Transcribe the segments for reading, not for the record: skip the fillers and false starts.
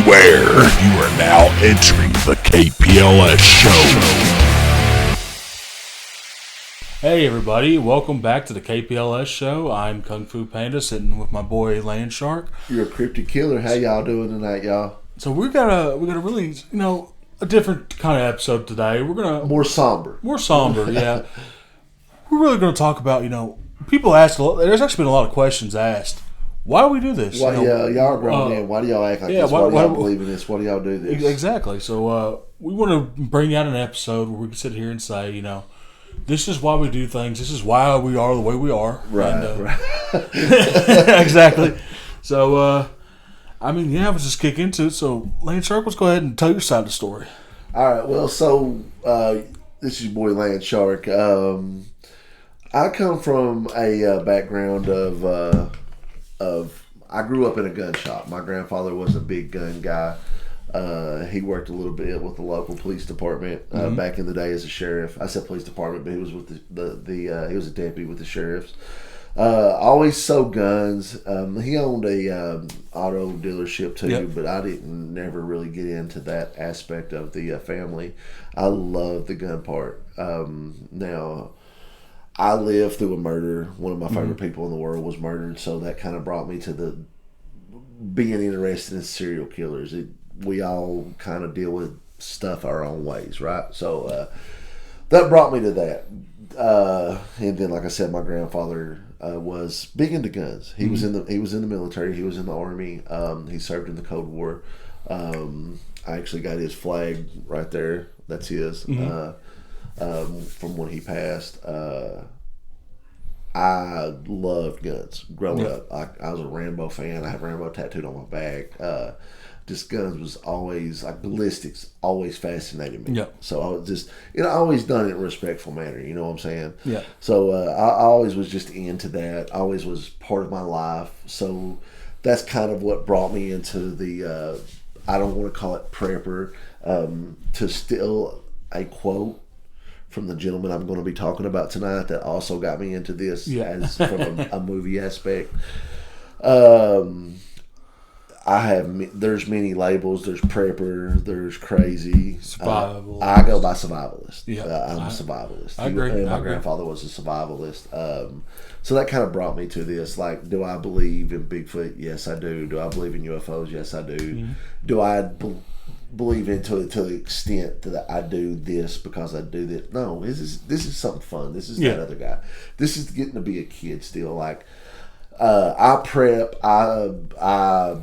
beware. You are now entering the KPLS show. Hey everybody, welcome back to the KPLS show. I'm Kung Fu Panda sitting with my boy Land Shark. You're a cryptic killer. How y'all doing tonight, y'all? So we got a really, a different kind of episode today. We're gonna More somber. Yeah. We're really gonna talk about, people ask a lot. There's actually been a lot of questions asked. Why do we do this? Why, y'all are grown men. Why do y'all act like this? Why do y'all believe in this? Why do y'all do this? Exactly. So we want to bring out an episode where we can sit here and say, this is why we do things. This is why we are the way we are. Right. Exactly. So, let's just kick into it. So, Land Shark, let's go ahead and tell your side of the story. All right. Well, so this is your boy Land Shark. I come from a background of I grew up in a gun shop. My grandfather was a big gun guy. He worked a little bit with the local police department back in the day as a sheriff. I said police department, but he was with he was a deputy with the sheriffs. Always sold guns. He owned a auto dealership too, but I didn't never really get into that aspect of the family. I love the gun part. Now, I lived through a murder. One of my favorite people in the world was murdered, so that kind of brought me to the being interested in serial killers. We all kind of deal with stuff our own ways, right? So that brought me to that. And then, like I said, my grandfather was big into guns. He was in the military. He was in the Army. He served in the Cold War. I actually got his flag right there. That's his. From when he passed. I loved guns growing up. I was a Rambo fan. I have Rambo tattooed on my back. Just guns was always, ballistics always fascinated me. So I was just, I always done it in a respectful manner. You know what I'm saying? Yeah. So I always was just into that. Always was part of my life. So that's kind of what brought me into the, I don't want to call it prepper, to steal a quote from the gentleman I'm going to be talking about tonight that also got me into this as from a movie aspect. There's many labels. There's prepper. There's crazy. Survivalist. I go by survivalist. Yeah, I'm a survivalist. I agree. My grandfather was a survivalist. So that kind of brought me to this. Like, do I believe in Bigfoot? Yes, I do. Do I believe in UFOs? Yes, I do. Do I believe into it to the extent that I do this because I do this? No, this is something fun. This is that other guy. This is getting to be a kid still. Like, I prep. I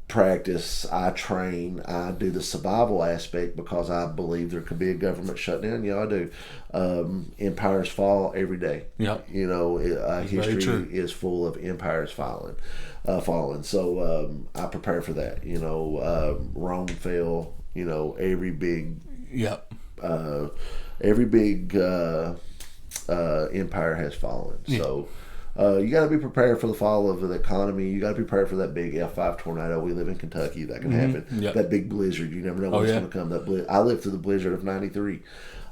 practice, I train, I do the survival aspect because I believe there could be a government shutdown. Yeah, I do. Empires fall every day. Yeah. History is full of empires falling. So I prepare for that. Rome fell. Every big empire has fallen. So you got to be prepared for the fall of the economy. You got to be prepared for that big F5 tornado. We live in Kentucky. That can happen. That big blizzard. You never know when it's going to come. I lived through the blizzard of '93.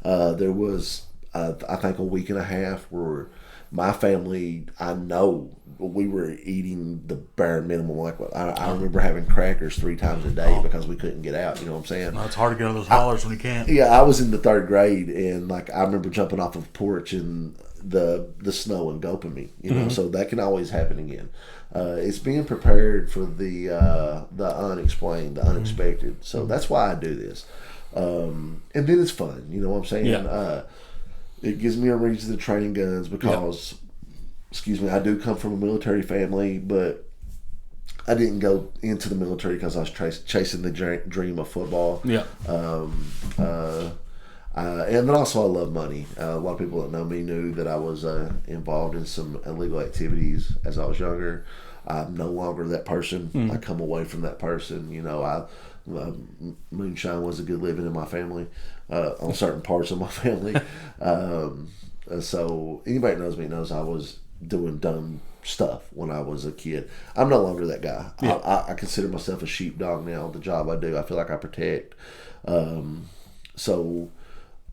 There was, I think, a week and a half where my family, I know, we were eating the bare minimum. Like, I remember having crackers 3 times a day because we couldn't get out. You know what I'm saying? Well, it's hard to get on those hollers when you can't. Yeah, I was in the 3rd grade, and I remember jumping off of a porch and the snow engulfing me. So that can always happen again. It's being prepared for the unexplained, the unexpected. So that's why I do this. And then it's fun. You know what I'm saying? It gives me a reason to train guns because, I do come from a military family, but I didn't go into the military because I was chasing the dream of football. And then also I love money. A lot of people that know me knew that I was involved in some illegal activities as I was younger. I'm no longer that person. I come away from that person. Moonshine was a good living in my family, on certain parts of my family. So anybody that knows me knows I was doing dumb stuff when I was a kid. I'm no longer that guy. I consider myself a sheepdog now. The job I do, I feel like I protect. So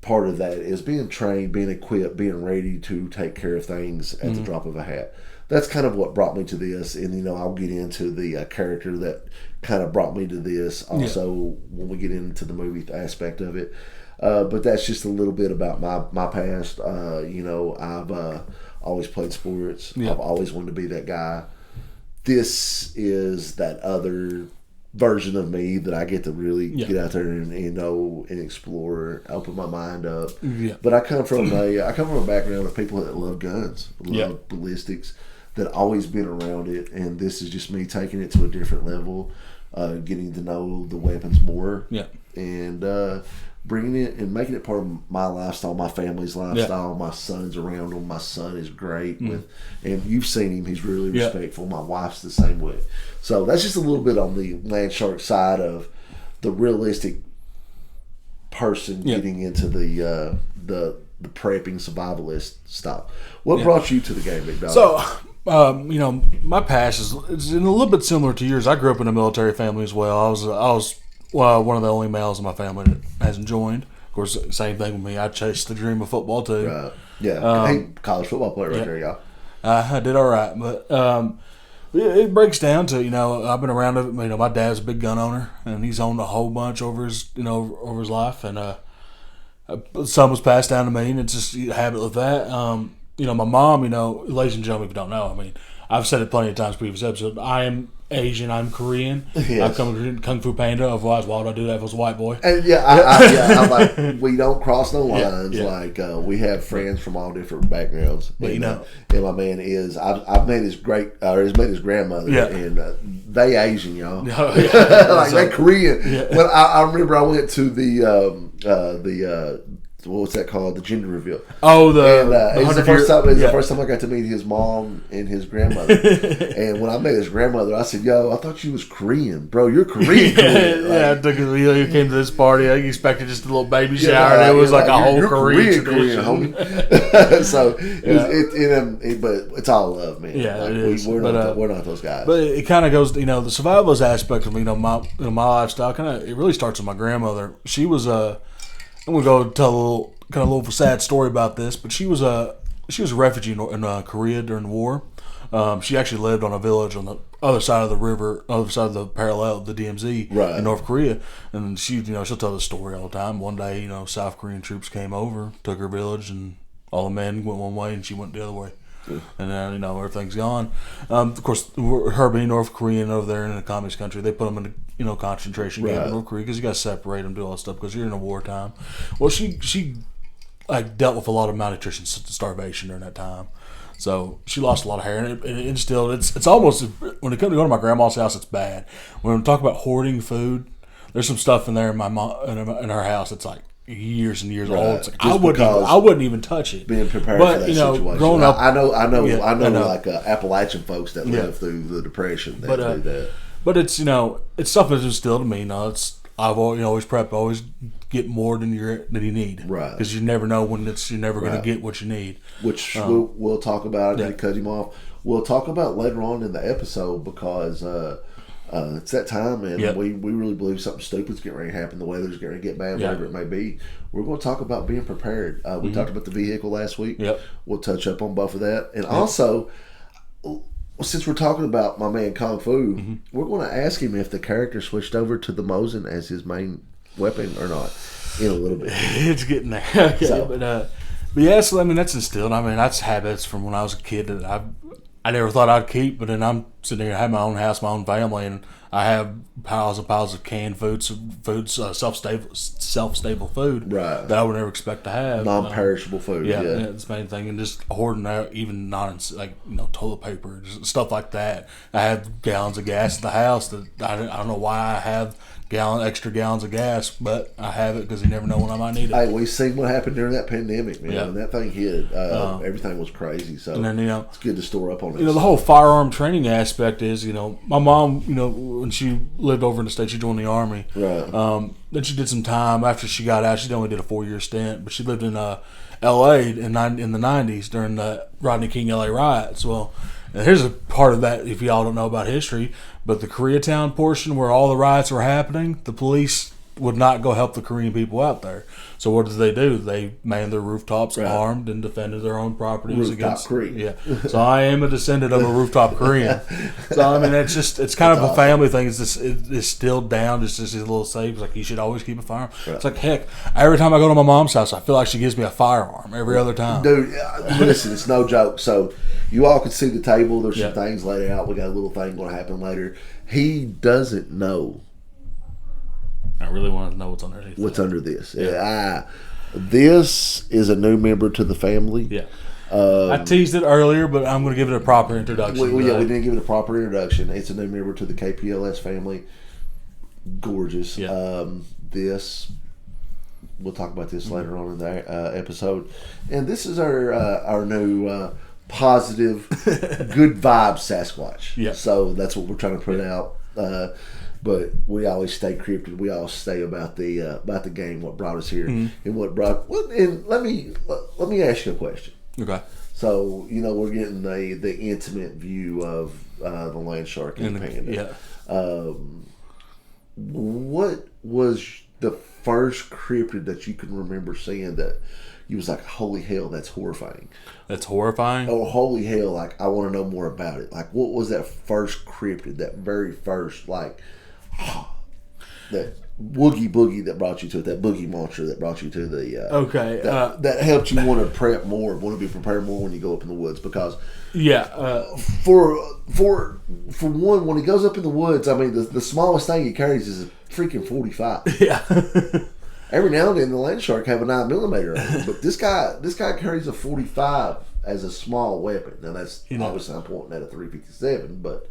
part of that is being trained, being equipped, being ready to take care of things at the drop of a hat. that's kind of what brought me to this. And I'll get into the character that kind of brought me to this also when we get into the movie aspect of it. But that's just a little bit about my past. I've always played sports. I've always wanted to be that guy. This is that other version of me that I get to really get out there and and explore, open my mind up. But I come from a background of people that love guns, love ballistics, that always been around it, and this is just me taking it to a different level, getting to know the weapons more, and bringing it and making it part of my lifestyle, my family's lifestyle. My son's around him. My son is great with, and you've seen him. He's really respectful. My wife's the same way. So that's just a little bit on the land shark side of the realistic person getting into the prepping survivalist stuff. What brought you to the game, big dog? So, my past is a little bit similar to yours. I grew up in a military family as well. I was one of the only males in my family that hasn't joined. Of course, same thing with me. I chased the dream of football too. Right. Yeah. Hey, college football player right there, y'all. I did all right, but it breaks down to I've been around it. My dad's a big gun owner, and he's owned a whole bunch over his life, and some was passed down to me, and it's just a habit of that. My mom, ladies and gentlemen, if you don't know, I've said it plenty of times in previous episodes. I am Asian. I'm Korean. Yes. I've come to Kung Fu Panda. Otherwise, why would I do that if I was a white boy? And I'm like, we don't cross no lines. Like we have friends from all different backgrounds. But, and my man is I've met his met his grandmother, and they Asian, y'all. Like they Korean. When I remember I went to the what's that called? The gender reveal. Oh, it was the first time I got to meet his mom and his grandmother. And when I met his grandmother, I said, "Yo, I thought you was Korean, bro. You're Korean." I took he came to this party. I expected just a little baby shower, and it was like a whole Korean homie. So but it's all love, man. Yeah, it is. We're not those guys. But it kind of goes, the survivalist aspect of my lifestyle. It really starts with my grandmother. She was I'm gonna go tell a little sad story about this, but she was a refugee in Korea during the war. She actually lived on a village on the other side of the river, other side of the parallel of the DMZ in North Korea, and she'll tell the story all the time. One day, South Korean troops came over, took her village, and all the men went one way, and she went the other way. And then everything's gone. Of course, her being North Korean over there in a communist country, they put them in a concentration camp in North Korea because you got to separate them, do all that stuff because you're in a wartime. Well, she dealt with a lot of malnutrition, starvation during that time. So she lost a lot of hair, and it instilled. It's almost when it comes to going to my grandma's house, it's bad. When we talk about hoarding food, there's some stuff in there in my mom in her house. It's like years and years old. It's like, I wouldn't even touch it. Being prepared for that situation. Growing up, I know like Appalachian folks that live through the Depression. They do that. But it's it's stuff that's instilled in me. I've always prep, always get more than you need, right? Because you never know when you're never going to get what you need. Which we'll talk about. I didn't cut him off. We'll talk about later on in the episode because it's that time, and we really believe something stupid's getting ready to happen. The weather's getting ready to get bad, whatever it may be. We're going to talk about being prepared. We talked about the vehicle last week. We'll touch up on both of that, and also, since we're talking about my man Kung Fu, we're going to ask him if the character switched over to the Mosin as his main weapon or not in a little bit. It's getting there. Okay, so, but yeah, so that's instilled. That's habits from when I was a kid that I never thought I'd keep, but then I'm sitting here, I have my own house, my own family, and I have piles and piles of canned foods, self-stable food that I would never expect to have. Non-perishable food. Yeah, it's the main thing, and just hoarding out even toilet paper, just stuff like that. I have gallons of gas in the house that I don't know why I have extra gallons of gas, but I have it because you never know when I might need it. Hey, we seen what happened during that pandemic, man. When that thing hit, everything was crazy. So and then, it's good to store up on it. The whole firearm training aspect is, my mom, when she lived over in the States, she joined the Army. Right. Then she did some time after she got out. She only did a 4-year stint, but she lived in L.A. in the 90s during the Rodney King L.A. riots. Well, and here's a part of that, if y'all don't know about history, but the Koreatown portion where all the riots were happening, the police would not go help the Korean people out there. So what did they do? They manned their rooftops, armed, and defended their own properties Rooftop against Korean. Yeah. So I am a descendant of a rooftop Korean. So I mean, it's kind of a family thing. It's still down. It's just these little sayings like you should always keep a firearm. Right. It's like heck. Every time I go to my mom's house, I feel like she gives me a firearm every other time. Dude, listen, it's no joke. So you all can see the table. There's some things laid out. We got a little thing going to happen later. He doesn't know. I really want to know what's underneath. What's under this? Yeah. This is a new member to the family. Yeah. I teased it earlier, but I'm going to give it a proper introduction. We didn't give it a proper introduction. It's a new member to the KPLS family. Gorgeous. Yeah. This, we'll talk about this later on in the episode. And this is our new positive, good vibe Sasquatch. Yeah. So that's what we're trying to put out. But we always stay cryptid. We always stay about the game, what brought us here, and what brought. Well, and let me ask you a question. Okay. So we're getting the intimate view of the land shark and the panda. Yeah. What was the first cryptid that you can remember seeing that you was like, holy hell, that's horrifying? That's horrifying? Oh, holy hell, like, I want to know more about it. Like, what was that first cryptid, that very first, like, that woogie boogie that brought you to it, that boogie monster that brought you to the... okay. That helped you want to prep more, want to be prepared more when you go up in the woods, because... For one, when he goes up in the woods, I mean, the smallest thing he carries is a freaking 45. Yeah. Every now and then the land shark have a 9mm on him, but this guy carries a 45 as a small weapon. Now that's obviously I'm pointing at a 357, but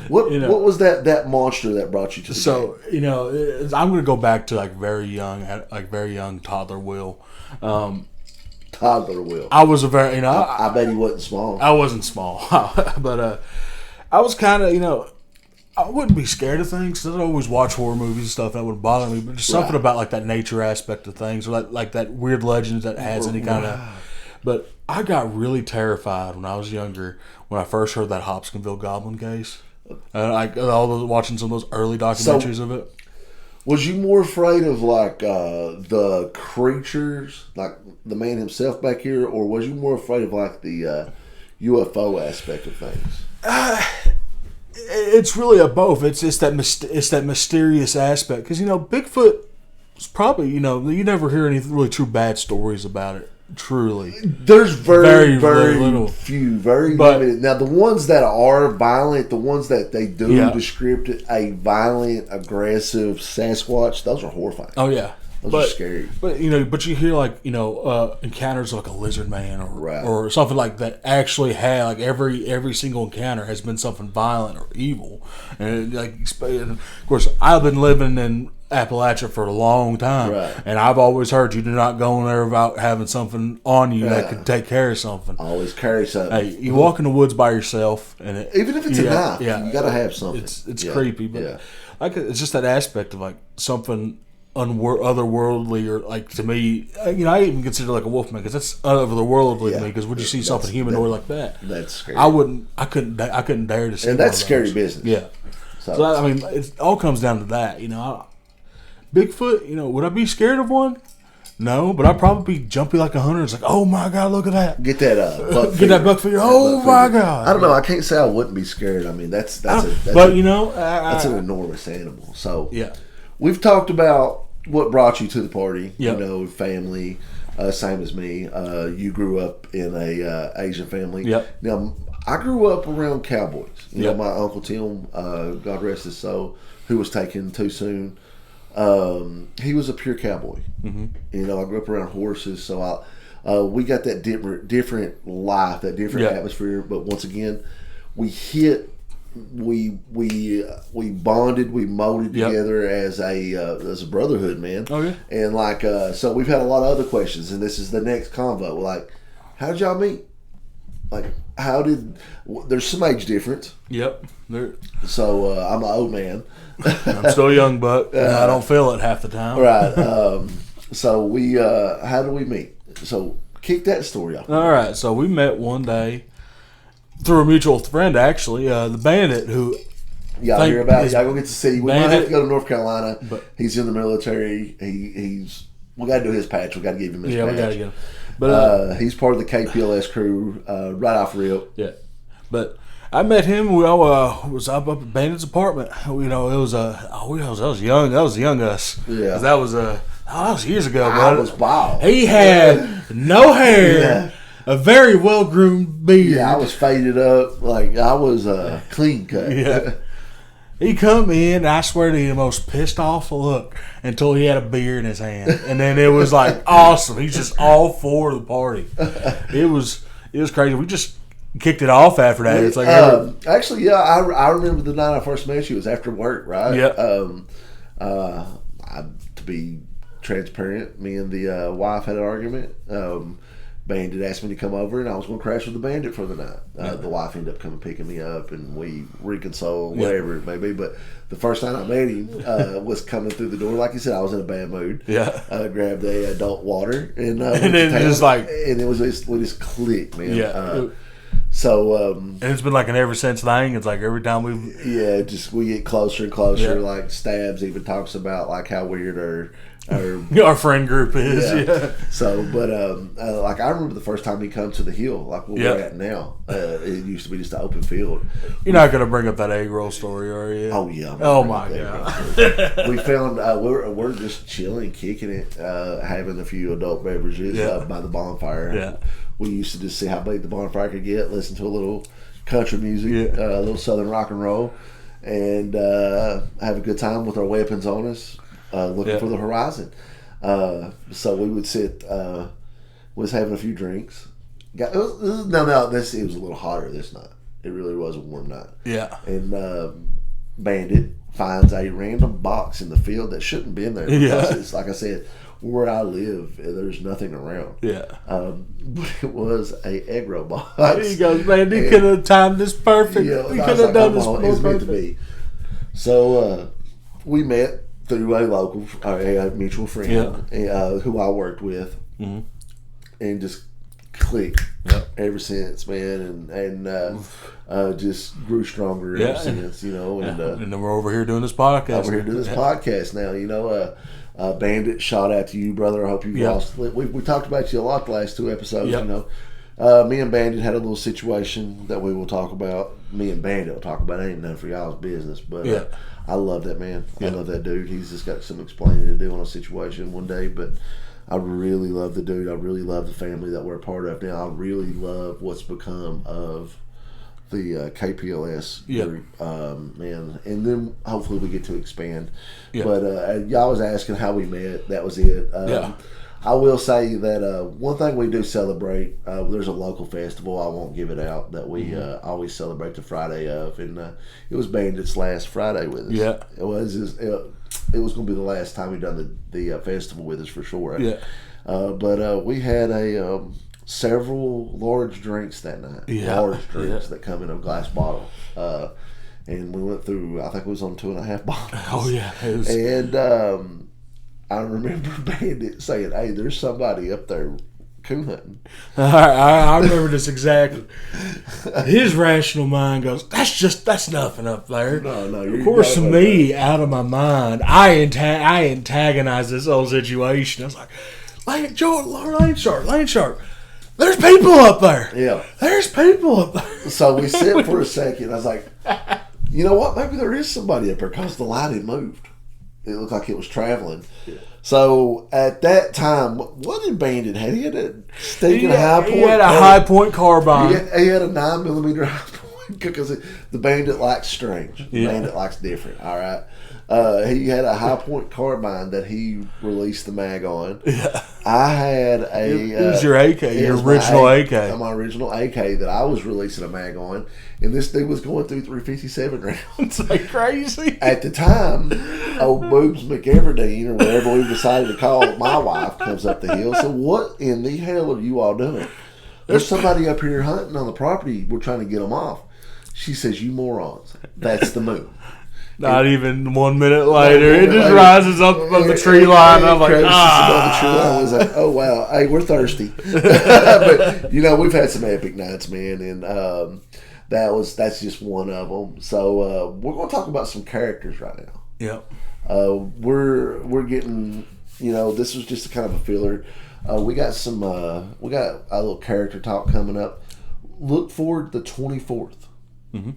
what was that monster that brought you to the game? I'm going to go back to very young toddler Will. Toddler Will. I was a very I bet he wasn't small. I wasn't small, but I was kind of I wouldn't be scared of things. I'd always watch horror movies and stuff that wouldn't bother me. But just something about that nature aspect of things, or like that weird legend that has any kind of. But I got really terrified when I was younger when I first heard that Hopkinsville Goblin case. Watching some of those early documentaries of it. Was you more afraid of the creatures, like the man himself back here, or was you more afraid of the UFO aspect of things? It's really a both. It's that mysterious aspect, because Bigfoot is probably you never hear any really true bad stories about it. Truly, there's very little. Few, limited. Now the ones that are violent, the ones that they do descript a violent, aggressive Sasquatch, those are horrifying. Oh yeah. Those are scary. But you hear encounters like a lizard man or something like that actually had every single encounter has been something violent or evil. And of course I've been living in Appalachia for a long time, and I've always heard you do not go in there without having something on you that could take care of something. Always carry something. Hey, you walk in the woods by yourself, and even if it's a knife, you got to have something. It's creepy, but it's just that aspect of something otherworldly, or to me, I even consider a wolfman, because that's otherworldly to me. Because would you see something humanoid like that? That's scary. I couldn't dare to see. And that's scary business. Yeah. So I mean, it all comes down to that. Bigfoot. Would I be scared of one? No, but I'd probably be jumpy like a hunter. It's like, oh my god, look at that! Get that buck figure. Get that buck figure. Oh my god! I don't know. I can't say I wouldn't be scared. I mean, that's an enormous animal. So yeah, we've talked about what brought you to the party. Yep. Family, same as me. You grew up in a Asian family. Yep. Now I grew up around cowboys. My Uncle Tim, God rest his soul, who was taken too soon. He was a pure cowboy. Mm-hmm. I grew up around horses, so we got that different life, that different atmosphere. But once again, we bonded, we molded together as a brotherhood, man. Oh yeah. And so we've had a lot of other questions, and this is the next convo. How did y'all meet? There's some age difference. Yep. So I'm an old man. I'm still a young buck. And I don't feel it half the time. Right. So we, how do we meet? So kick that story off. All right. So we met one day through a mutual friend, actually. The Bandit, who Y'all hear about it? Y'all gonna get to see. We might have Bandit. to go to North Carolina. But- He's in the military. We got to do his patch. We got to give him his patch. Yeah, we got to get him. But he's part of the KPLS crew right off rip. yeah, but I met him. We all was up at Bandit's apartment. You know, it was that was young. That was young us. Yeah. 'Cause that was years ago. I Bud. was bald. He had no hair, Yeah. a very well groomed beard. Yeah, I was faded up. Like, I was clean cut. Yeah. He come in, and I swear to you, the most pissed off look until he had a beer in his hand, and then it was like awesome. He's just all for the party. It was crazy. We just kicked it off after that. It's like actually, yeah, I remember the night I first met you. It was after work, right? Yeah. To be transparent, me and the wife had an argument. Bandit asked me to come over, and I was going to crash with the Bandit for the night. The wife ended up coming picking me up, and we reconciled, whatever it may be. But the first time I met him was coming through the door. Like you said, I was in a bad mood. Yeah. Grabbed a adult water, and then just like, and it was we just clicked, man. Yeah. And it's been like an ever since thing. It's like every time we get closer and closer. Yeah. Like Stabs even talks about like how weird our friend group is. Yeah. So, but like I remember the first time he come to the hill, like where we're at now. It used to be just an open field. You're not going to bring up that egg roll story, are you? Oh yeah. Oh my god. We found we're just chilling, kicking it, having a few adult beverages by the bonfire. Yeah. We used to just see how big the bonfire could get, listen to a little country music, a little southern rock and roll, and have a good time with our weapons on us. Looking for the horizon. So we would sit, was having a few drinks. It was a little hotter this night. It really was a warm night. Yeah. And Bandit finds a random box in the field that shouldn't be in there. Because it's, like I said, where I live, there's nothing around. Yeah. But it was a egg roll box. He goes, man, you could have timed this perfect. Yeah, you could have done this more it's meant to perfect. be. So we met through a mutual friend who I worked with, and just clicked ever since, man, and just grew stronger ever since, you know. And then we're over here doing this podcast. Over here doing this podcast now, you know. Bandit, shout out to you, brother. I hope you lost. We talked about you a lot the last 2 episodes, you know. Me and Bandit had a little situation that we will talk about. Me and Bandit will talk about. It ain't none for y'all's business, but I love that man. I love that dude. He's just got some explaining to do on a situation one day, but I really love the dude. I really love the family that we're a part of now. I really love what's become of the KPLS group, man. And then hopefully we get to expand. But y'all was asking how we met. That was it. I will say that one thing we do celebrate, there's a local festival, I won't give it out, that we always celebrate the Friday of, and it was Bandit's last Friday with us. Yeah. It was going to be the last time we done the festival with us for sure. Yeah. But we had several large drinks that night. Yeah. Large drinks that come in a glass bottle. And we went through, I think it was on 2.5 bottles. Oh, yeah. It was... And I remember Bandit saying, "Hey, there's somebody up there coon hunting." I remember this exactly. His rational mind goes, "That's nothing up there." No. Of course, to me, out of my mind, I antagonized this whole situation. I was like, Lane Sharp. There's people up there. Yeah. There's people up there. So we sit for a second. I was like, you know what? Maybe there is somebody up there because the light had moved. It looked like it was traveling. Yeah. So at that time, what did Bandit have? He had a stake and a high point. He had a high point carbine. He had a 9mm high point because the Bandit likes strange. The Bandit likes different. All right. He had a high point carbine that he released the mag on. Yeah. I had it was your AK, your original AK. My original AK that I was releasing a mag on, and this thing was going through 357 rounds. It's like crazy. At the time, old Boobs McEverdeen, or whatever we decided to call my wife, comes up the hill. So what in the hell are you all doing? There's somebody up here hunting on the property. We're trying to get them off. She says, "You morons. That's the move." Not even 1 minute later, it just rises up above the tree line. I'm like, above the tree line. I was like, oh wow, hey, we're thirsty. But you know, we've had some epic nights, man. And That's just one of them. So we're going to talk about some characters right now. Yep. We're getting, this was just a kind of a filler. We got a little character talk coming up. Look forward to the 24th. Mm-hmm.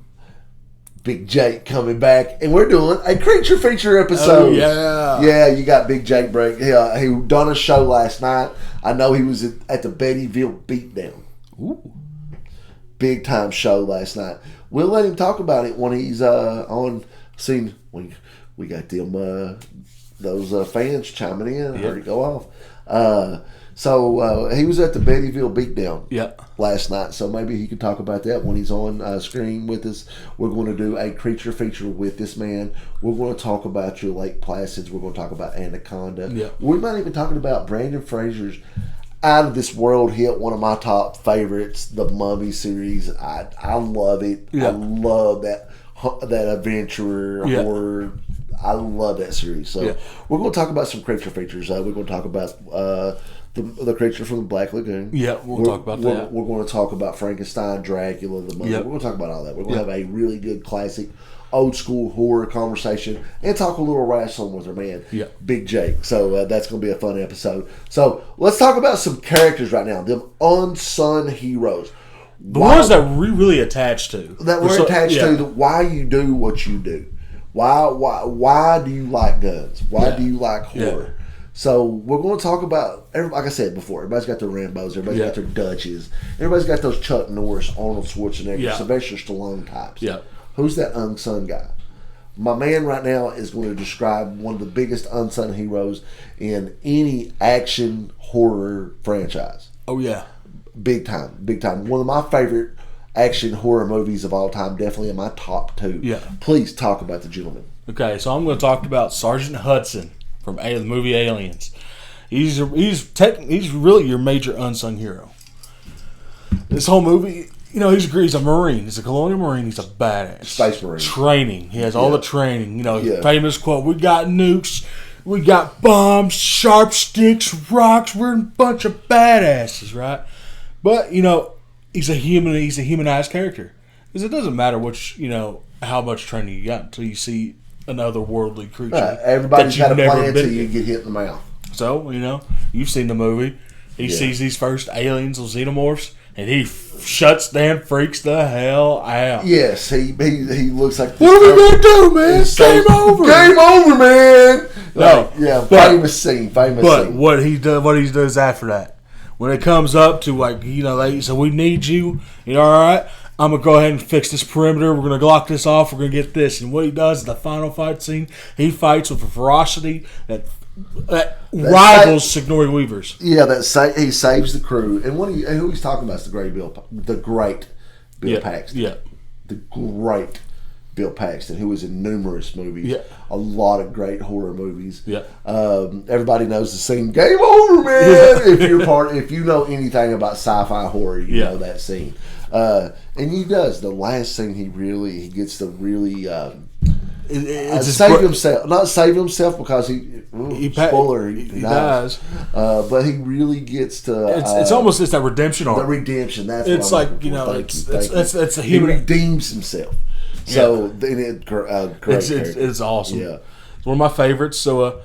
Big Jake coming back, and we're doing a creature feature episode. Oh, yeah, you got Big Jake break. He done a show last night. I know he was at the Bettyville Beatdown. Ooh. Big time show last night. We'll let him talk about it when he's on scene. We got them those fans chiming in. I heard it go off. So he was at the Bettyville Beatdown last night. So maybe he could talk about that when he's on screen with us. We're going to do a creature feature with this man. We're going to talk about your Lake Placids. We're going to talk about Anaconda. We might even talking about Brandon Fraser's out of this world hit, one of my top favorites, the Mummy series. I love it. I love that adventurer horror. I love that series. So we're going to talk about some creature features. We're going to talk about the creature from the Black Lagoon. Yeah, we'll talk about that. We're going to talk about Frankenstein, Dracula, the Mummy. We're going to talk about all that. We're going to have a really good classic old school horror conversation and talk a little wrestling with our man, Big Jake. So that's going to be a fun episode. So let's talk about some characters right now. Them unsung heroes. The ones that we're really attached to. That we're attached to. Why you do what you do. Why do you like guns? Why do you like horror? So we're going to talk about, like I said before, everybody's got their Rambos, everybody's got their Dutches, everybody's got those Chuck Norris, Arnold Schwarzenegger, Sylvester Stallone types. Who's that unsung guy? My man right now is going to describe one of the biggest unsung heroes in any action horror franchise. Oh, yeah. Big time. One of my favorite action horror movies of all time, definitely in my top 2. Please talk about the gentleman. Okay, so I'm going to talk about Sergeant Hudson from the movie Aliens. He's really your major unsung hero. This whole movie, he's a Marine. He's a Colonial Marine. He's a badass. Space Marine. Training. He has all the training. Famous quote, we got nukes, we got bombs, sharp sticks, rocks. We're a bunch of badasses, right? But, he's a humanized character. Because it doesn't matter how much training you got until you see an otherworldly creature. Everybody's got a plan until you get hit in the mouth. So, you've seen the movie. He sees these first aliens, those xenomorphs, and he shuts down, freaks the hell out. Yes, he looks like... What are we going to do, man? Game over. Game over, man. No, famous scene. But what he does after that, when it comes up to so we need you, all right, I'm going to go ahead and fix this perimeter. We're going to lock this off. We're going to get this. And what he does in the final fight scene, he fights with a ferocity that rivals Sigourney Weaver's. Yeah, he saves the crew. And who he's talking about is the great Bill Paxton. Yeah. The great Bill Paxton, who was in numerous movies. A lot of great horror movies. Everybody knows the scene, game over, man. If you know anything about sci-fi horror, you know that scene. And he does. The last scene, he gets to really save himself. Not save himself because he dies. But he really gets to. It's almost just that redemption arc. The redemption. That's it's what it's a He human. redeems himself. So great. It's awesome. Yeah, it's one of my favorites. So.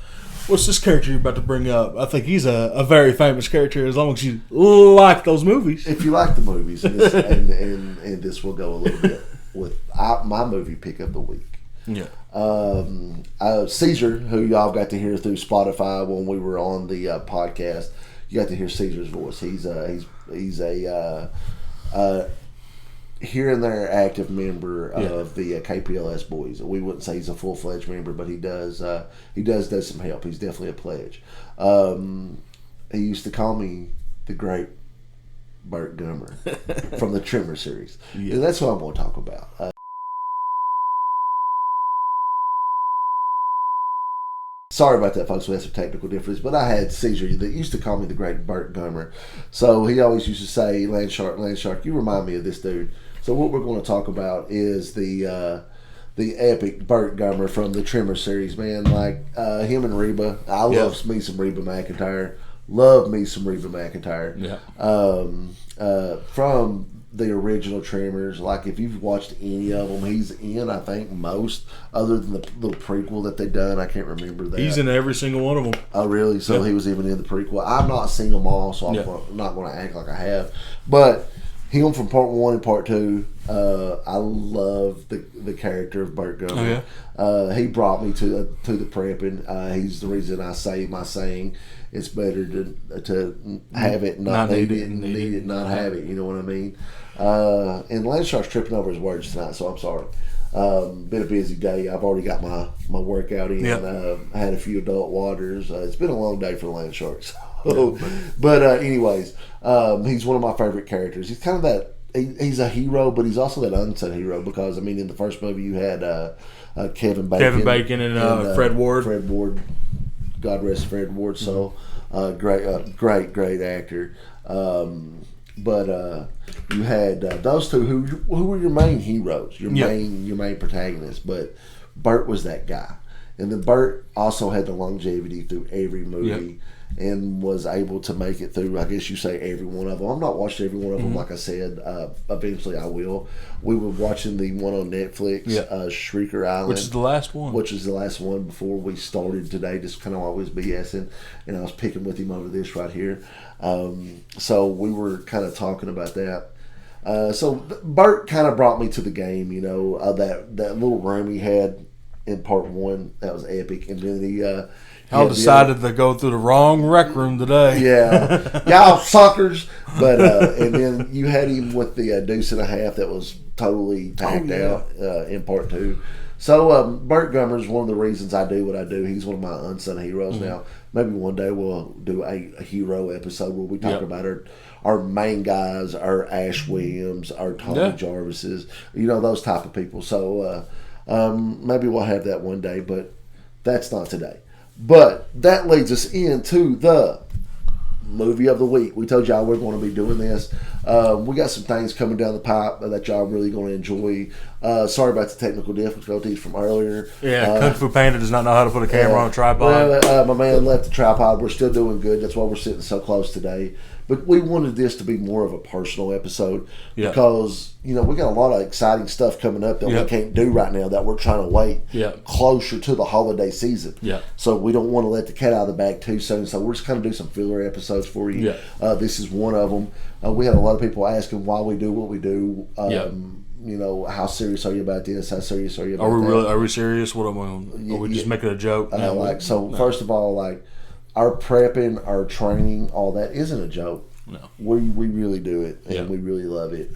What's this character you're about to bring up? I think he's a very famous character as long as you like those movies. If you like the movies, and this will go a little bit with my movie pick of the week. Caesar, who y'all got to hear through Spotify when we were on the podcast, you got to hear Caesar's voice. He's a here and there active member of the KPLS boys. We wouldn't say he's a full-fledged member, but he does some help. He's definitely a pledge. He used to call me the great Burt Gummer from the Trimmer series. And that's what I'm going to talk about. Sorry about that, folks. We had some technical differences, but I had Caesar that used to call me the great Burt Gummer. So he always used to say, Landshark, you remind me of this dude. So what we're going to talk about is the epic Burt Gummer from the Trimmer series, man. Like him and Reba. I love me some Reba McEntire. Love me some Reba McEntire. Yeah. From the original Tremors. Like, if you've watched any of them, he's in, I think, most, other than the little prequel that they done. I can't remember that. He's in every single one of them. Oh, really? So he was even in the prequel. I've not seen them all, so I'm not going to act like I have. But him from part 1 and part 2, I love the character of Burt Gummer. Oh, yeah. He brought me to the prepping. He's the reason I say my saying, it's better to have it, not need it, and need it, not have it. You know what I mean? And Landshark's tripping over his words tonight, so I'm sorry. Been a busy day. I've already got my workout in. I had a few adult waters. It's been a long day for the Landsharks. But anyways, he's one of my favorite characters. He's kind of that. He's a hero, but he's also that unsung hero because, I mean, in the first movie you had Kevin Bacon. And Fred Ward. Fred Ward. God rest Fred Ward's soul. Great actor. But you had those two who were your main heroes, your main protagonists. But Burt was that guy, and then Burt also had the longevity through every movie. And was able to make it through, I guess you say, every one of them. I'm not watching every one of them, like I said. Eventually I will. We were watching the one on Netflix, Shrieker Island. Which is the last one. Which is the last one before we started today, just kind of always BSing. And I was picking with him over this right here. So we were kind of talking about that. So Burt kind of brought me to the game, you know, that little room he had in part 1. That was epic. And then he... Y'all decided to go through the wrong rec room today. Yeah. Y'all suckers. But, and then you had him with the deuce and a half that was totally packed out in part 2. So, Burt Gummer is one of the reasons I do what I do. He's one of my unsung heroes now. Maybe one day we'll do a hero episode where we talk about our main guys, our Ash Williams, our Tommy Jarvises, you know, those type of people. So, maybe we'll have that one day, but that's not today. But that leads us into the movie of the week. We told y'all we're going to be doing this. We got some things coming down the pipe that y'all really going to enjoy. Sorry about the technical difficulties from earlier. Kung Fu Panda does not know how to put a camera on a tripod. Well, my man left the tripod. We're still doing good. That's why we're sitting so close today. But we wanted this to be more of a personal episode because, you know, we got a lot of exciting stuff coming up that we can't do right now that we're trying to wait closer to the holiday season. So we don't want to let the cat out of the bag too soon. So we're just kind of do some filler episodes for you. This is one of them. We had a lot of people asking why we do what we do. You know, how serious are you about this? How serious are you about that? Are we serious? What am I on? Are we just making a joke? First of all, like, our prepping, our training, all that isn't a joke. No. We really do it, and we really love it.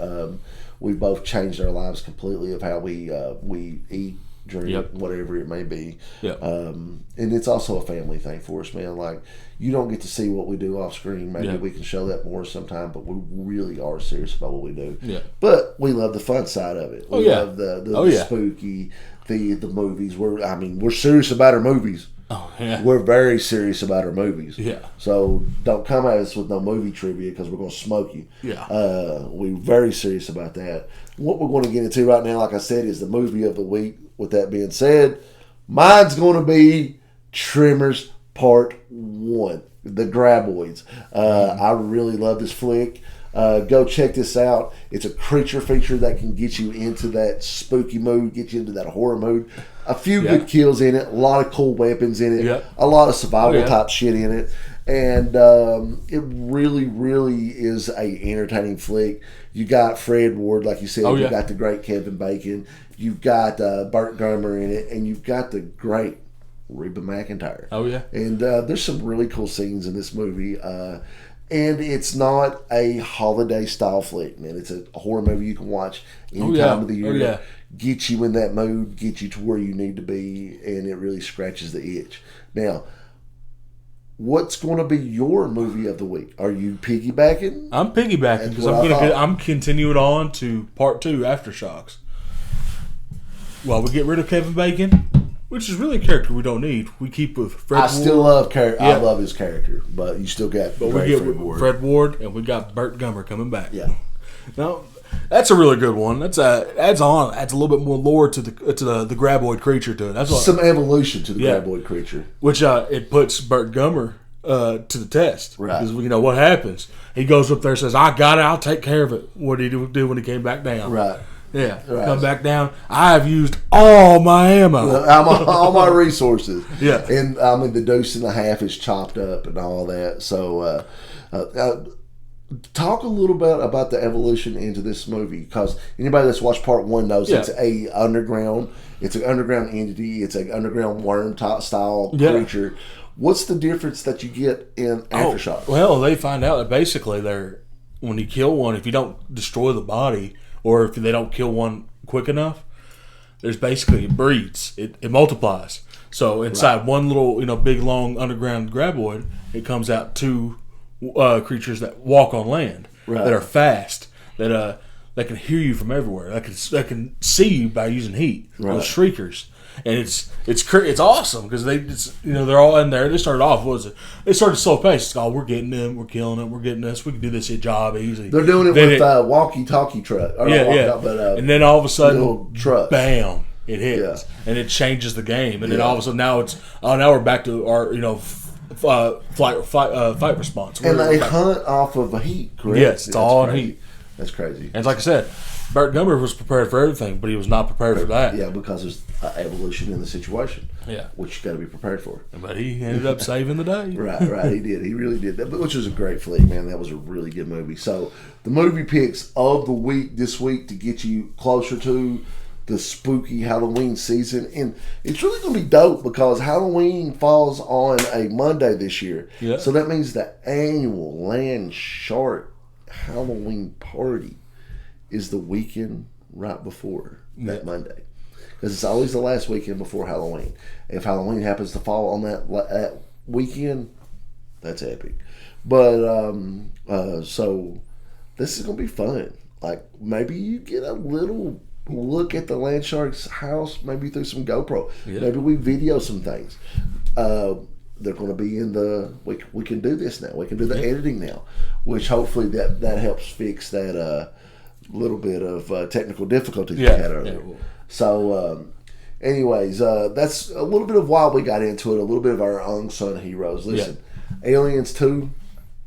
We've both changed our lives completely of how we eat, drink, whatever it may be. And it's also a family thing for us, man. Like, you don't get to see what we do off screen. Maybe we can show that more sometime, but we really are serious about what we do. But we love the fun side of it. We love the spooky, the movies. We're serious about our movies. Oh, yeah. We're very serious about our movies. So don't come at us with no movie trivia because we're going to smoke you. We're very serious about that. What we're going to get into right now, like I said, is the movie of the week. With that being said, mine's going to be Tremors Part 1, The Graboids. I really love this flick. Go check this out. It's a creature feature that can get you into that spooky mood, get you into that horror mood. A few good kills in it, a lot of cool weapons in it, a lot of survival type shit in it, and it really, really is a entertaining flick. You got Fred Ward, like you said, you got the great Kevin Bacon, you've got Burt Gummer in it, and you've got the great Reba McEntire. And there's some really cool scenes in this movie. And it's not a holiday style flick, man. It's a horror movie you can watch any time of the year. Get you in that mood, get you to where you need to be, and it really scratches the itch. Now, what's going to be your movie of the week? Are you piggybacking? I'm piggybacking because I'm continuing on to part 2, Aftershocks. While we get rid of Kevin Bacon, which is really a character we don't need. We keep with Fred Ward. Still love I love his character, but you still got Fred Ward, and we got Burt Gummer coming back. Now, that's a really good one. Adds a little bit more lore to the Graboid creature to it. That's some evolution to the Graboid creature, which it puts Burt Gummer to the test. Right. Because what happens. He goes up there and says, "I got it. I'll take care of it." What did he do when he came back down? Right. Yeah. Right. Come back down. I have used all my ammo. All my resources. Yeah. And the dose and a half is chopped up and all that. So, talk a little bit about the evolution into this movie, because anybody that's watched part one knows it's an underground entity. It's an underground worm style creature. What's the difference that you get in Aftershock? Well, they find out that basically when you kill one, if you don't destroy the body, or if they don't kill one quick enough, there's basically it breeds. It multiplies. So inside one little big long underground graboid, it comes out two creatures that walk on land, that are fast, that can hear you from everywhere, that can see you by using heat. Those shriekers. And it's awesome because they're all in there. They started off they started slow paced. Oh, we're getting them, we're killing them, we're getting this. We can do this job easy. They're doing it with walkie-talkie truck. And then all of a sudden, bam, it hits, and it changes the game. And then all of a sudden now we're back to our fight response. And they hunt off of a heat, correct? Yes, it's all on heat. That's crazy. And like I said, Bert Gummer was prepared for everything, but he was not prepared for that. Yeah, because there's evolution in the situation. Yeah, which you got to be prepared for. But he ended up saving the day. Right. He did. He really did. Which was a great flick, man. That was a really good movie. So the movie picks of the week this week to get you closer to the spooky Halloween season, and it's really going to be dope because Halloween falls on a Monday this year. Yeah. So that means the annual Land Shark Halloween party is the weekend right before that Monday, because it's always the last weekend before Halloween. If Halloween happens to fall on that weekend, that's epic. But so this is gonna be fun. Like, maybe you get a little look at the Land Shark's house, maybe through some GoPro. Maybe we video some things. They're going to be in we can do this now. We can do the editing now, which hopefully that helps fix that little bit of technical difficulties we had earlier. So, anyways, that's a little bit of why we got into it. A little bit of our unsung heroes. Listen, Aliens 2.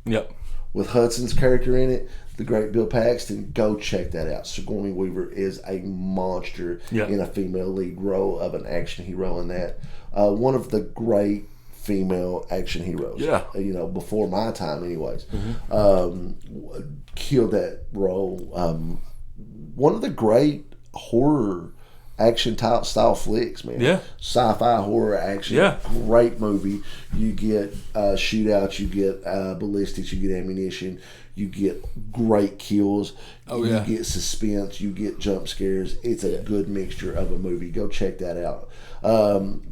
Yep. With Hudson's character in it, the great Bill Paxton, go check that out. Sigourney Weaver is a monster in a female lead role of an action hero in that. One of the great female action heroes. Yeah. Before my time anyways. Killed that role. One of the great horror action style flicks, man. Yeah. Sci-fi horror action. Yeah. Great movie. You get shootouts, you get ballistics, you get ammunition, you get great kills. You get suspense, you get jump scares. It's a good mixture of a movie. Go check that out.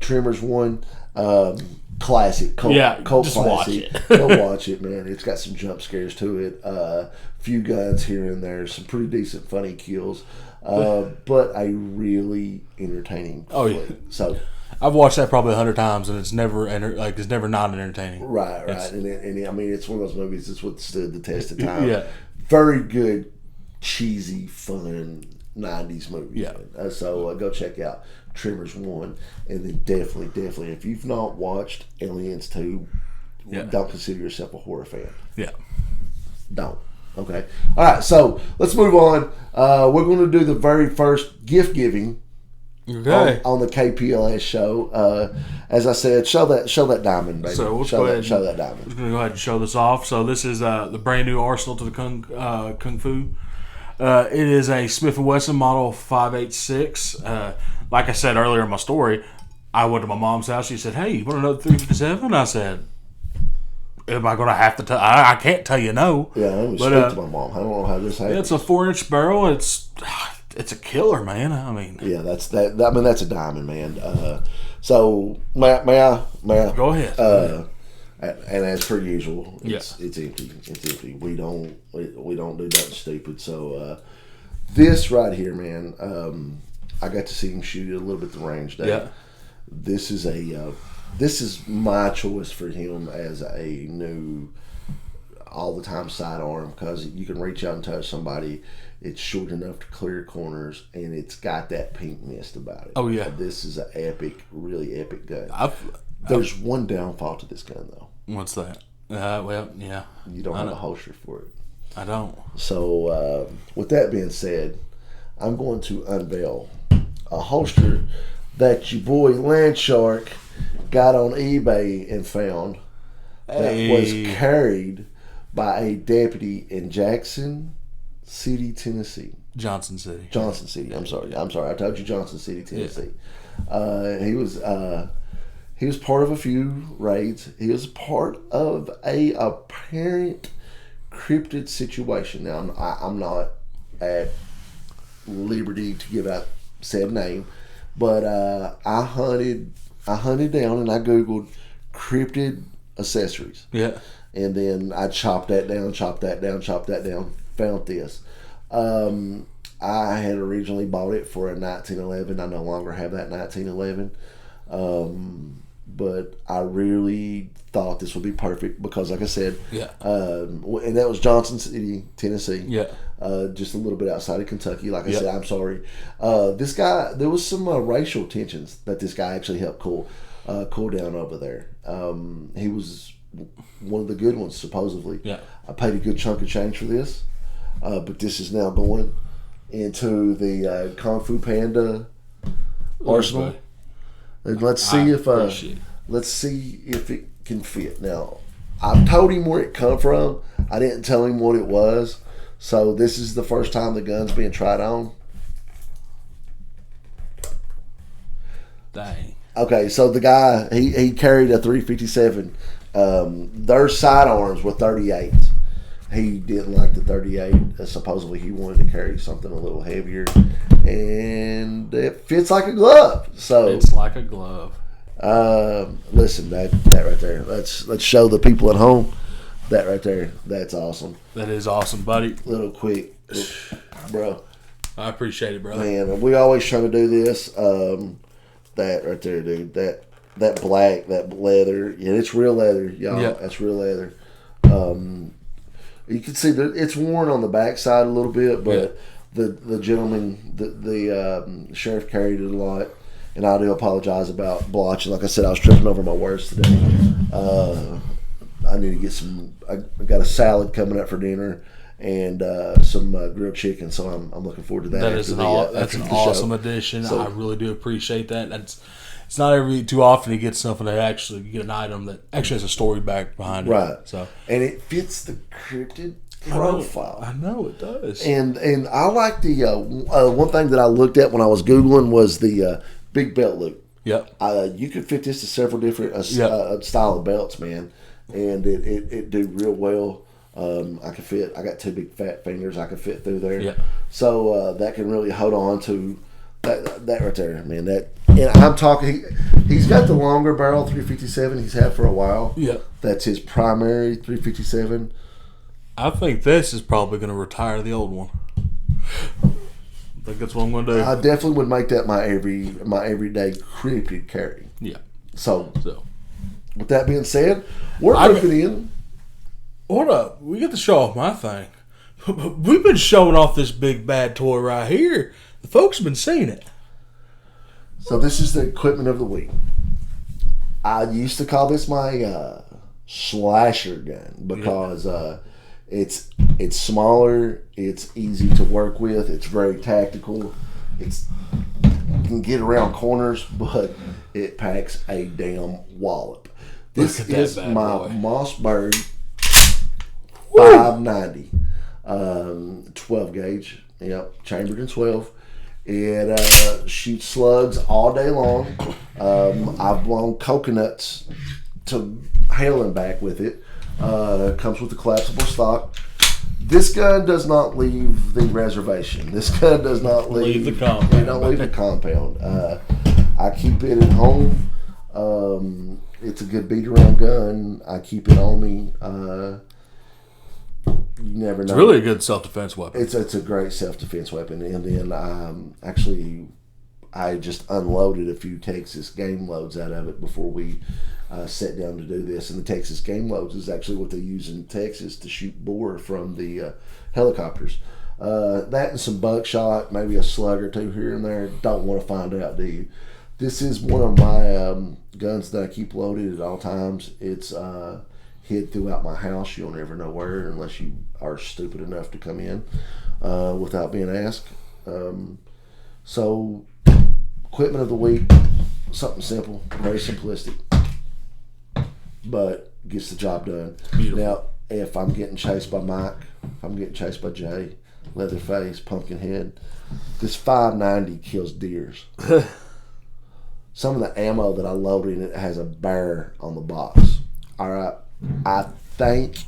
Tremors 1, classic, cult just classic. Watch it. Go watch it, man. It's got some jump scares to it. Few guns here and there, some pretty decent funny kills. But a really entertaining flick. So I've watched that probably 100 times, and it's never not entertaining. Right. And I mean, it's one of those movies that's what stood the test of time. Yeah, very good, cheesy, fun 90s movie. Yeah. So go check out Tremors 1, and then definitely, if you've not watched Aliens 2, don't consider yourself a horror fan. Yeah. Don't. Okay. All right. So let's move on. We're going to do the very first gift giving on the KPLS show. As I said, show that diamond, baby. So show that diamond. We're going to go ahead and show this off. So this is the brand new arsenal to the Kung Fu. It is a Smith & Wesson Model 586. Like I said earlier in my story, I went to my mom's house. She said, "Hey, you want another 357?" I said, "Am I going to have to tell? I can't tell you no." Yeah, I don't speak to my mom. I don't know how this happens. It's a 4-inch barrel. It's a killer, man. I mean, yeah, that's a diamond, man. So may I go ahead. And as per usual, it's empty. It's empty. We don't do nothing stupid. So this right here, man. I got to see him shoot it a little bit at the range day. Yeah. This is my choice for him as a new all the time sidearm, because you can reach out and touch somebody. It's short enough to clear corners, and it's got that pink mist about it. Oh yeah, this is an epic, really epic gun. There's one downfall to this gun though. What's that? Well, yeah. You don't have a holster for it. I don't. So, with that being said, I'm going to unveil a holster that your boy Landshark got on eBay and found that was carried by a deputy in Jackson City, Tennessee. Johnson City. Johnson City. I'm sorry. I told you Johnson City, Tennessee. He was part of a few raids. He was part of a apparent cryptid situation. Now, I'm not at liberty to give out said name, but I hunted down and I googled cryptid accessories. Yeah. And then I chopped that down, found this. I had originally bought it for a 1911. I no longer have that 1911. But I really thought this would be perfect because, like I said, and that was Johnson City, Tennessee. Yeah. Just a little bit outside of Kentucky. Like I said, I'm sorry. This guy, there was some racial tensions that this guy actually helped cool down over there. He was one of the good ones, supposedly. Yeah. I paid a good chunk of change for this, but this is now going into the Kung Fu Panda arsenal. And let's see if it can fit. Now, I told him where it come from. I didn't tell him what it was. So this is the first time the gun's being tried on. Dang. Okay, so the guy he carried a 357. Their sidearms were 38s. He didn't like the 38. Supposedly he wanted to carry something a little heavier, and it fits like a glove. So it's like a glove. Listen, that right there. Let's show the people at home that right there. That's awesome. That is awesome, buddy. Little quick, bro. I appreciate it, brother. Man, we always try to do this. That right there, dude. That black, that leather. Yeah, it's real leather, y'all. Yeah. That's real leather. You can see that it's worn on the backside a little bit, but the gentleman, the sheriff carried it a lot, and I do apologize about blotching. Like I said, I was tripping over my words today. I need to get some. I got a salad coming up for dinner and some grilled chicken, so I'm looking forward to that. That's an awesome addition. So, I really do appreciate that. It's not too often you get something that actually you get an item that actually has a story back behind it. Right. So and it fits the cryptid profile. I know it does. And I like the one thing that I looked at when I was Googling was the big belt loop. Yep. You could fit this to several different style of belts, man, and it do real well. I got two big fat fingers. I can fit through there. Yeah. So that can really hold on to that right there, man. And I'm talking. He's got the longer barrel 357 he's had for a while. Yeah. That's his primary 357. I think this is probably going to retire the old one. I think that's what I'm going to do. I definitely would make that my everyday cryptid carry. Yeah. So with that being said, we're moving in. Hold up. We get to show off my thing. We've been showing off this big bad toy right here. The folks have been seeing it. So this is the equipment of the week. I used to call this my slasher gun because it's smaller, it's easy to work with, it's very tactical, you can get around corners, but it packs a damn wallop. This is my Mossberg 590 12 gauge. Yep, chambered in 12. It shoots slugs all day long. I've blown coconuts to hell and back with it. Comes with a collapsible stock. This gun does not leave the reservation. This gun does not leave the compound. It don't leave the compound. I keep it at home. It's a good beat around gun. I keep it on me. You never know. It's really a good self-defense weapon. It's a great self-defense weapon. And then I just unloaded a few Texas game loads out of it before we sat down to do this. And the Texas game loads is actually what they use in Texas to shoot boar from the helicopters. That and some buckshot, maybe a slug or two here and there. Don't want to find out, do you? This is one of my guns that I keep loaded at all times. It's hid throughout my house. You'll never know where unless you are stupid enough to come in without being asked. So, equipment of the week, something simple, very simplistic, but gets the job done. Beautiful. Now, if I'm getting chased by Mike, if I'm getting chased by Jay, Leatherface, Pumpkinhead, this 590 kills deers. Some of the ammo that I loaded in it has a bear on the box. All right, I think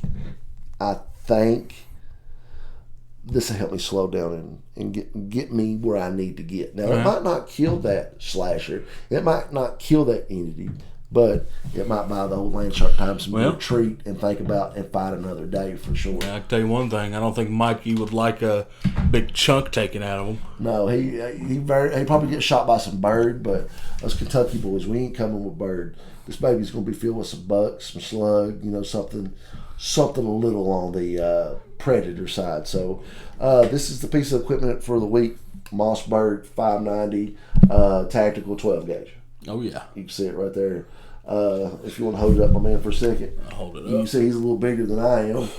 this will help me slow down and get me where I need to get. Now, it might not kill that slasher. It might not kill that entity, but it might buy the old land shark time some retreat and think about and fight another day for sure. I can tell you one thing. I don't think Mikey would like a big chunk taken out of him. No, he probably gets shot by some bird, but us Kentucky boys, we ain't coming with bird. This baby's going to be filled with some bucks, some slug, something a little on the predator side. So this is the piece of equipment for the week. Mossberg 590 tactical 12 gauge. Oh yeah, you can see it right there. If you want to hold it up, my man, for a second. I'll hold it up. You can see he's a little bigger than I am.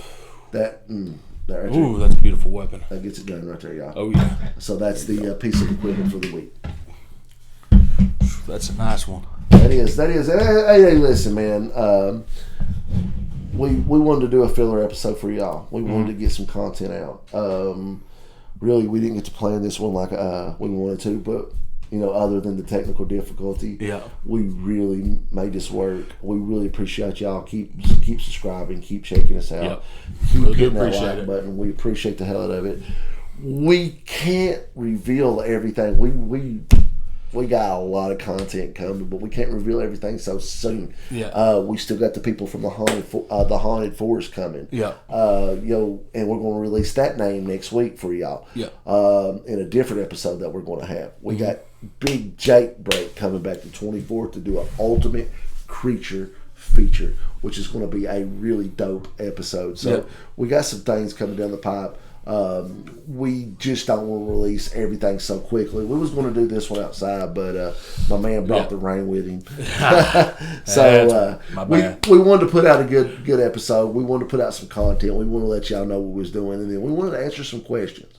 That right ooh, that's a beautiful weapon. That gets it done right there, y'all. Oh yeah. So that's the piece of equipment for the week. That's a nice one. That is. Hey, listen, man. We wanted to do a filler episode for y'all. We wanted to get some content out. Really, we didn't get to plan this one like we wanted to, but other than the technical difficulty, we really made this work. We really appreciate y'all. Keep subscribing. Keep checking us out. Keep hitting that like button. We appreciate the hell out of it. We can't reveal everything. We got a lot of content coming, but we can't reveal everything so soon. We still got the people from the haunted forest coming. And we're going to release that name next week for y'all. In a different episode that we're going to have. We got Big Jake Break coming back the 24th to do an ultimate creature feature, which is going to be a really dope episode. So we got some things coming down the pipe. We just don't want to release everything so quickly. We was going to do this one outside, but my man brought the rain with him. So we wanted to put out a good episode. We wanted to put out some content. We want to let y'all know what we was doing, and then we wanted to answer some questions.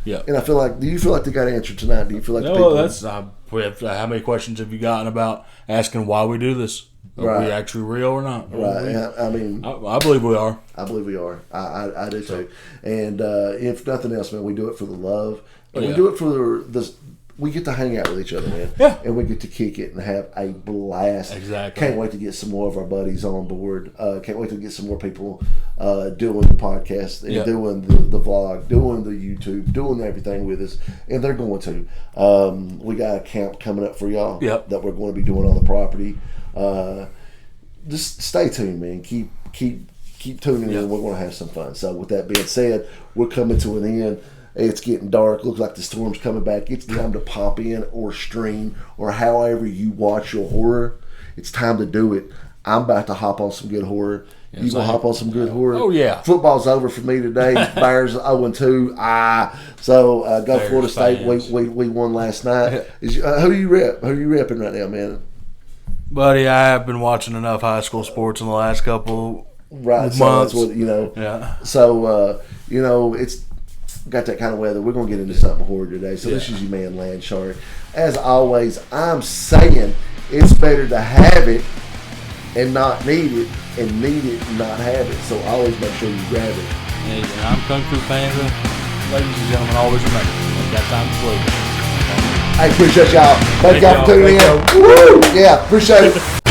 And I feel like, do you feel like they got answered tonight? Do you feel like that's how many questions have you gotten about asking why we do this? Are we actually real or not? I mean, I believe we are. I believe we are. I do too. And if nothing else, man, we do it for the love. And we do it for we get to hang out with each other, man. And we get to kick it and have a blast. Exactly. Can't wait to get some more of our buddies on board. Can't wait to get some more people doing the podcast and doing the vlog, doing the YouTube, doing everything with us. And they're going to. We got a camp coming up for y'all that we're going to be doing on the property. Just stay tuned, man. Keep tuning in. We're going to have some fun. So with that being said, we're coming to an end. It's getting dark. Looks like the storm's coming back. It's time to pop in or stream or however you watch your horror. It's time to do it. I'm about to hop on some good horror. You gonna hop on some good horror? Oh yeah. Football's over for me today. Bears 0-2. So go Bears Florida State. We won last night. Who you rep? Who you repping right now, man? Buddy, I have been watching enough high school sports in the last couple months. So that's what So it's got that kind of weather. We're gonna get into something horror today. So this is your man Land Shark. As always, I'm saying it's better to have it and not need it, and need it and not have it. So always make sure you grab it. And I'm Kung Fu Panda. Ladies and gentlemen, always remember, ain't got time to sleep. I appreciate y'all. Thank y'all for tuning in. Woo! Yeah, appreciate it.